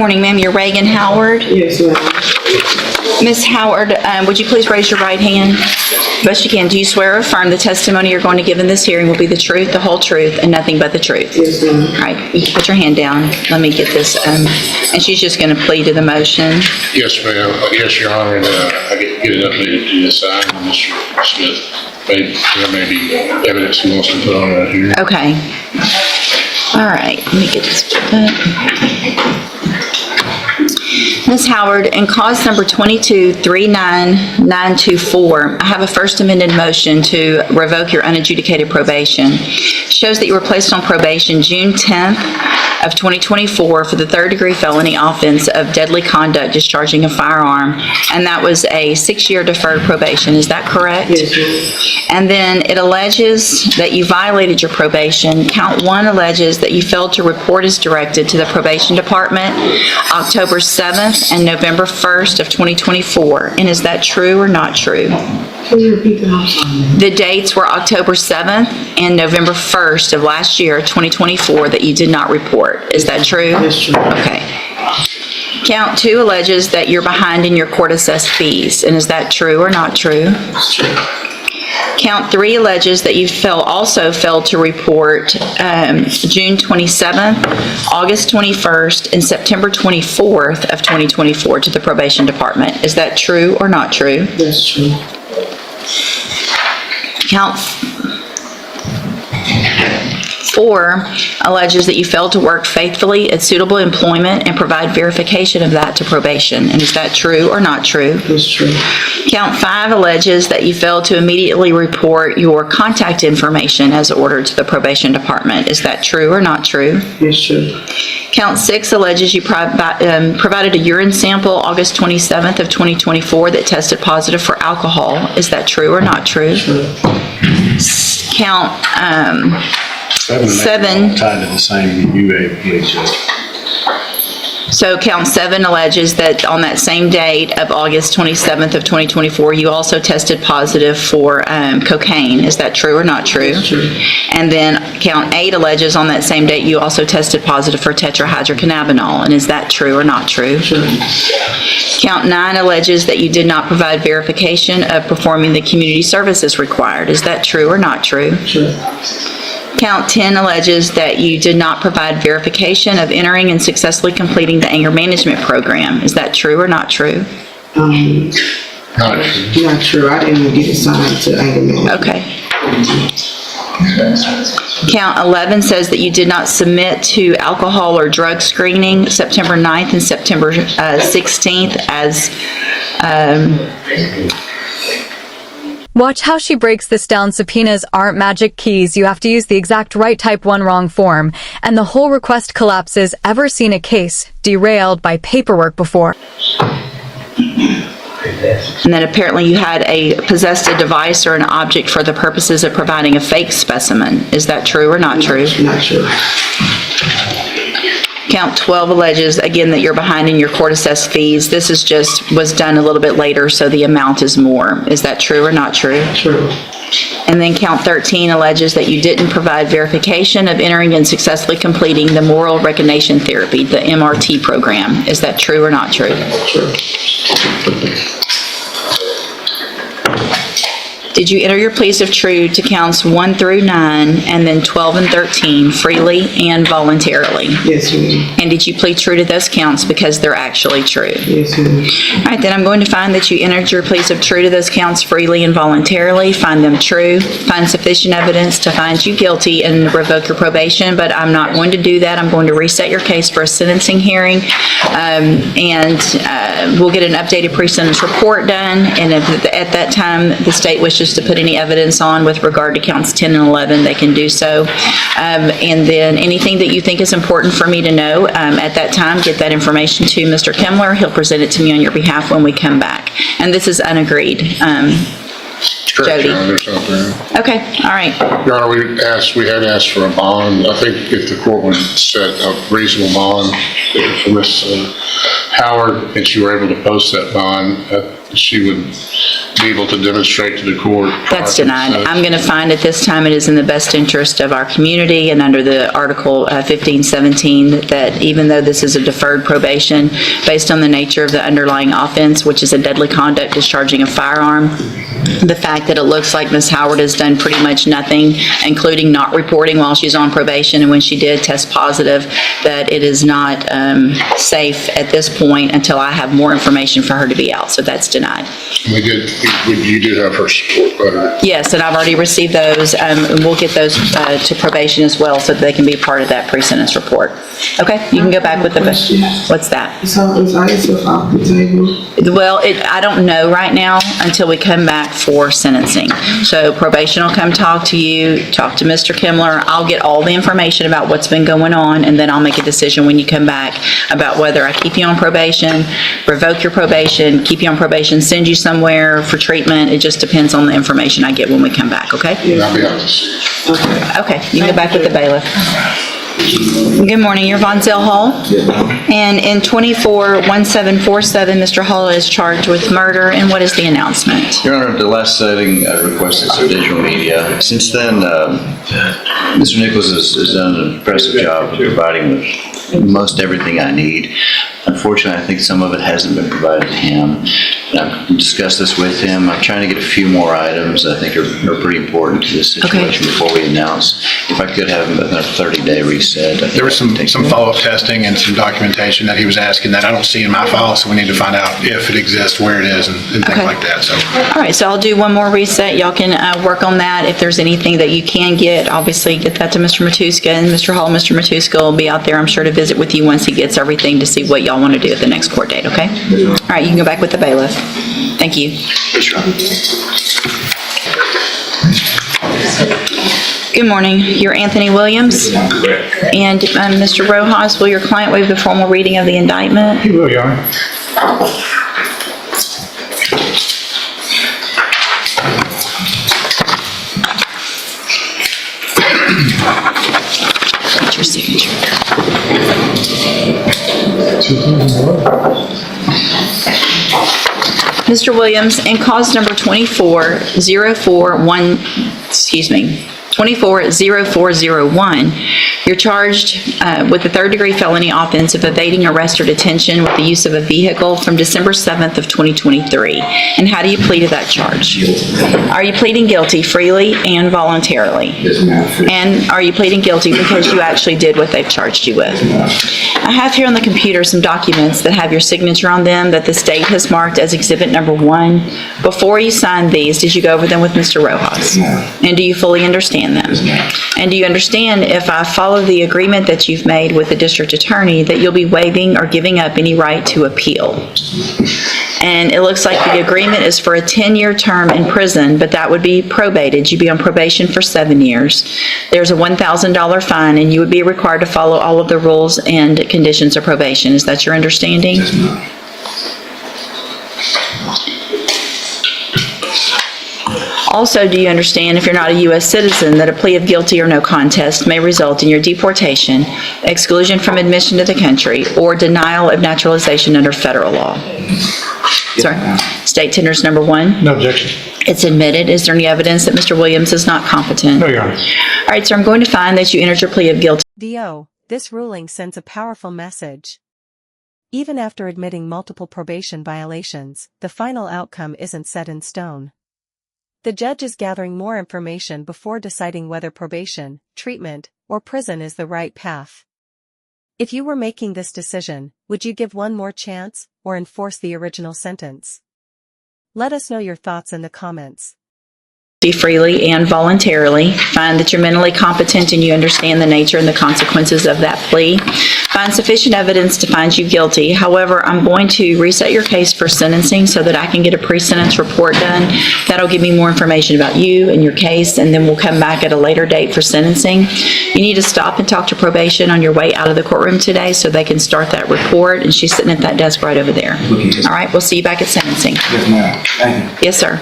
Morning, ma'am. You're Reagan Howard. Yes, ma'am. Miss Howard, would you please raise your right hand? Best you can. Do you swear or affirm the testimony you're going to give in this hearing will be the truth, the whole truth, and nothing but the truth? Yes, ma'am. All right. You can put your hand down. Let me get this. And she's just going to plead to the motion. Yes, ma'am. Yes, Your Honor, and I get it updated to the side, and Mr. Smith, there may be evidence he wants to put on right here. Okay. All right. Let me get this pulled up. Ms. Howard, in cause number 22-39924, I have a first amended motion to revoke your unadjudicated probation. Shows that you were placed on probation June 10th of 2024 for the third-degree felony offense of deadly conduct discharging a firearm, and that was a 6-year deferred probation. Is that correct? Yes, ma'am. And then it alleges that you violated your probation. Count 1 alleges that you failed to report as directed to the probation department October 7th and November 1st of 2024. And is that true or not true? Can you repeat that? I'm sorry. The dates were October 7th and November 1st of last year, 2024, that you did not report. Is that true? That's true. Okay. Count 2 alleges that you're behind in your court-assessed fees. And is that true or not true? That's true. Count 3 alleges that you also failed to report June 27th, August 21st, and September 24th of 2024 to the probation department. Is that true or not true? That's true. Count 4 alleges that you failed to work faithfully at suitable employment and provide verification of that to probation. And is that true or not true? That's true. Count 5 alleges that you failed to immediately report your contact information as ordered to the probation department. Is that true or not true? That's true. Count 6 alleges you provided a urine sample August 27th of 2024 that tested positive for alcohol. Is that true or not true? True. Count 7. Tied to the same UAPA judge. So count 7 alleges that on that same date of August 27th of 2024, you also tested positive for cocaine. Is that true or not true? That's true. And then count 8 alleges on that same date, you also tested positive for tetrahydrocannabinol. And is that true or not true? True. Count 9 alleges that you did not provide verification of performing the community services required. Is that true or not true? True. Count 10 alleges that you did not provide verification of entering and successfully completing the anger management program. Is that true or not true? Not true. Not true. I didn't get assigned to anger management. Okay. Count 11 says that you did not submit to alcohol or drug screening September 9th and September 16th as Watch how she breaks this down. Subpoenas aren't magic keys. You have to use the exact right type 1 wrong form. And the whole request collapses. Ever seen a case derailed by paperwork before? and then apparently you had possessed a device or an object for the purposes of providing a fake specimen. Is that true or not true? Not true. Count 12 alleges, again, that you're behind in your court-assessed fees. This is was done a little bit later, so the amount is more. Is that true or not true? True. And then count 13 alleges that you didn't provide verification of entering and successfully completing the moral recognition therapy, the MRT program. Is that true or not true? True. Did you enter your pleas of true to counts 1 through 9 and then 12 and 13 freely and voluntarily? Yes, ma'am. And did you plead true to those counts because they're actually true? Yes, ma'am. All right, then I'm going to find that you entered your pleas of true to those counts freely and voluntarily, find them true, find sufficient evidence to find you guilty and revoke your probation, but I'm not going to do that. I'm going to reset your case for a sentencing hearing, and we'll get an updated pre-sentence report done, and if at that time the state wishes to put any evidence on with regard to counts 10 and 11, they can do so. And then anything that you think is important for me to know at that time, get that information to Mr. Kemmler. He'll present it to me on your behalf when we come back. And this is unagreed. Correct, Jody. Your Honor, there's nothing. Okay, all right. Your Honor, we had asked for a bond. I think if the court would set a reasonable bond for Ms. Howard and she were able to post that bond, she would be able to demonstrate to the court. That's denied. I'm going to find at this time it is in the best interest of our community and under the Article 1517 that even though this is a deferred probation, based on the nature of the underlying offense, which is a deadly conduct discharging a firearm, the fact that it looks like Ms. Howard has done pretty much nothing, including not reporting while she's on probation, and when she did test positive, that it is not safe at this point until I have more information for her to be out. So that's denied. You did have her support letter. Yes, and I've already received those, and we'll get those to probation as well so that they can be part of that pre-sentence report. Okay, you can go back with the, what's that? So is ISF off the table? Well, I don't know right now until we come back for sentencing. So probation will come talk to you, talk to Mr. Kimler. I'll get all the information about what's been going on, and then I'll make a decision when you come back about whether I keep you on probation, revoke your probation, keep you on probation, send you somewhere for treatment. It just depends on the information I get when we come back, okay? And I'll be out to see you. Okay, you can go back with the bailiff. Good morning, you're Von Zell Hall? And in 24-1747, Mr. Hall is charged with murder, and what is the announcement? Your Honor, the last setting I requested some digital media. Since then, Mr. Nichols has done an impressive job of providing with most everything I need. Unfortunately, I think some of it hasn't been provided to him. And I've discussed this with him. I'm trying to get a few more items I think are pretty important to this situation before we announce. If I could have a 30-day reset. There was some follow-up testing and some documentation that he was asking that I don't see in my file, so we need to find out if it exists, where it is, and things like that. So. All right, so I'll do one more reset. Y'all can work on that. If there's anything that you can get, obviously get that to Mr. Matuska and Mr. Hall. Mr. Matuska will be out there, I'm sure, to visit with you once he gets everything to see what y'all want to do at the next court date, okay? All right, you can go back with the bailiff. Thank you. Good morning. You're Anthony Williams? And Mr. Rojas, will your client waive the formal reading of the indictment? He will, Your Honor. What's your signature? Mr. Williams, in cause number 240401, you're charged with the third-degree felony offense of evading arrest or detention with the use of a vehicle from December 7th of 2023. And how do you plead to that charge? Are you pleading guilty freely and voluntarily? And are you pleading guilty because you actually did what they've charged you with? I have here on the computer some documents that have your signature on them that the state has marked as Exhibit Number 1. Before you signed these, did you go over them with Mr. Rojas? And do you fully understand them? And do you understand if I follow the agreement that you've made with the district attorney that you'll be waiving or giving up any right to appeal? And it looks like the agreement is for a 10-year term in prison, but that would be probated. You'd be on probation for 7 years. There's a $1,000 fine, and you would be required to follow all of the rules and conditions of probation. Is that your understanding? Yes, ma'am. Also, do you understand, if you're not a U.S. citizen, that a plea of guilty or no contest may result in your deportation, exclusion from admission to the country, or denial of naturalization under federal law? Sorry. State tenders number 1. No objection. It's admitted. Is there any evidence that Mr. Williams is not competent? No, Your Honor. All right, so I'm going to find that you entered your plea of guilty. DO, this ruling sends a powerful message. Even after admitting multiple probation violations, the final outcome isn't set in stone. The judge is gathering more information before deciding whether probation, treatment, or prison is the right path. If you were making this decision, would you give one more chance, or enforce the original sentence? Let us know your thoughts in the comments. Freely and voluntarily. Find that you're mentally competent and you understand the nature and the consequences of that plea. Find sufficient evidence to find you guilty. However, I'm going to reset your case for sentencing so that I can get a pre-sentence report done. That'll give me more information about you and your case, and then we'll come back at a later date for sentencing. You need to stop and talk to probation on your way out of the courtroom today so they can start that report, and she's sitting at that desk right over there. All right, we'll see you back at sentencing. Yes, ma'am. Thank you. Yes, sir.